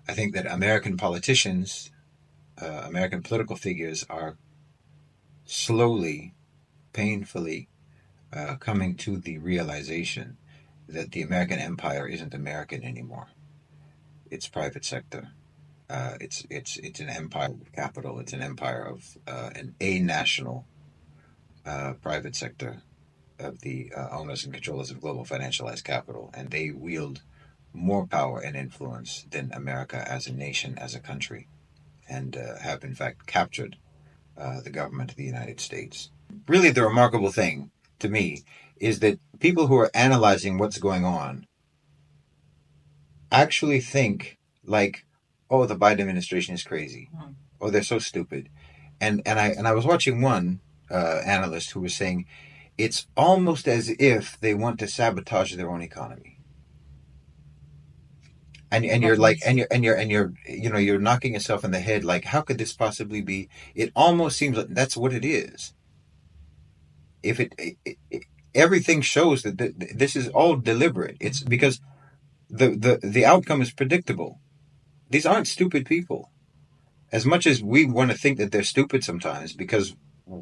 I think that American politicians, American political figures are slowly, painfully coming to the realization that the American empire isn't American anymore. It's private sector. It's an empire of capital. It's an empire of a national private sector of the owners and controllers of global financialized capital, and they wield more power and influence than America as a nation, as a country, and have in fact captured the government of the United States. Really, the remarkable thing to me is that people who are analyzing what's going on actually think like, "Oh, the Biden administration is crazy. Oh, they're so stupid." And I was watching one analyst who was saying it's almost as if they want to sabotage their own economy. And you're like and you're you're knocking yourself in the head like, how could this possibly be? It almost seems like that's what it is. If everything shows that this is all deliberate. It's because the outcome is predictable. These aren't stupid people. As much as we want to think that they're stupid sometimes, because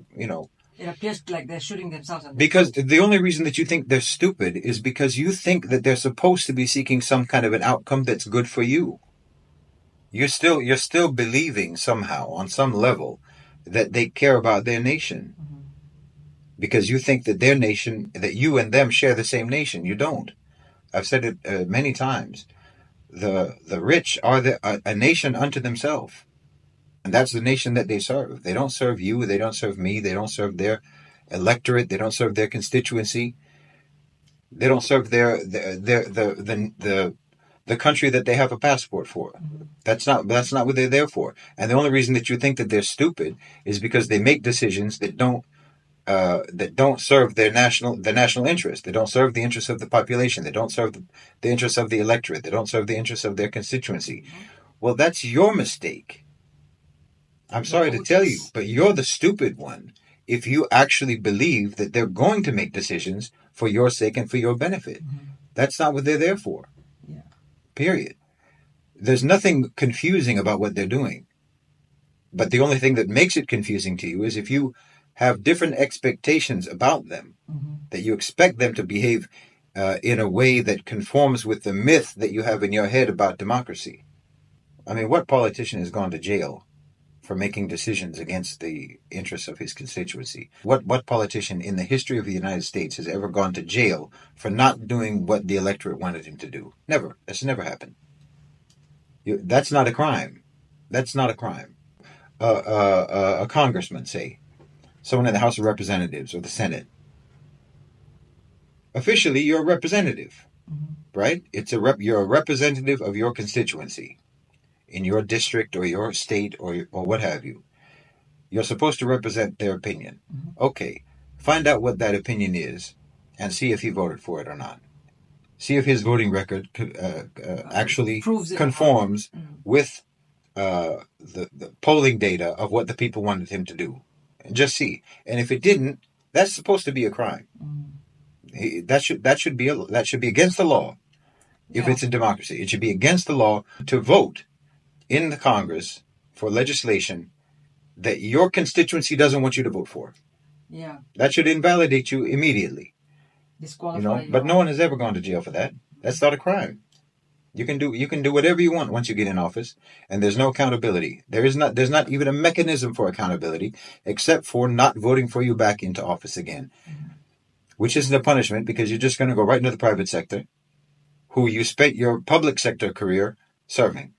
it appears like they're shooting themselves. Because the only reason that you think they're stupid is because you think that they're supposed to be seeking some kind of an outcome that's good for you. You're still believing somehow on some level that they care about their nation. Because you think that their nation, that you and them share the same nation. You don't. I've said it many times. The rich are a nation unto themselves. And that's the nation that they serve. They don't serve you. They don't serve me. They don't serve their electorate. They don't serve their constituency. They don't serve the country that they have a passport for. That's not what they're there for. And the only reason that you think that they're stupid is because they make decisions that don't serve the national interest. They don't serve the interests of the population. They don't serve the interests of the electorate. They don't serve the interests of their constituency. Well, that's your mistake. I'm sorry to tell you, but you're the stupid one if you actually believe that they're going to make decisions for your sake and for your benefit. That's not what they're there for. Yeah. Period. There's nothing confusing about what they're doing. But the only thing that makes it confusing to you is if you have different expectations about them, that you expect them to behave in a way that conforms with the myth that you have in your head about democracy. I mean, what politician has gone to jail for making decisions against the interests of his constituency? What politician in the history of the United States has ever gone to jail for not doing what the electorate wanted him to do? Never. That's never happened. That's not a crime. That's not a crime. A congressman, say, someone in the House of Representatives or the Senate. Officially, you're a representative, right? You're a representative of your constituency in your district or your state or what have you. You're supposed to represent their opinion. Okay, find out what that opinion is and see if he voted for it or not. See if his voting record actually conforms with the polling data of what the people wanted him to do. And just see. And if it didn't, that's supposed to be a crime. That should be against the law. If it's a democracy, it should be against the law to vote in the Congress for legislation that your constituency doesn't want you to vote for. Yeah. That should invalidate you immediately. Disqualify but no one has ever gone to jail for that. That's not a crime. You can do whatever you want once you get in office, and there's no accountability. There's not even a mechanism for accountability except for not voting for you back into office again. Which isn't a punishment because you're just going to go right into the private sector, who you spent your public sector career serving.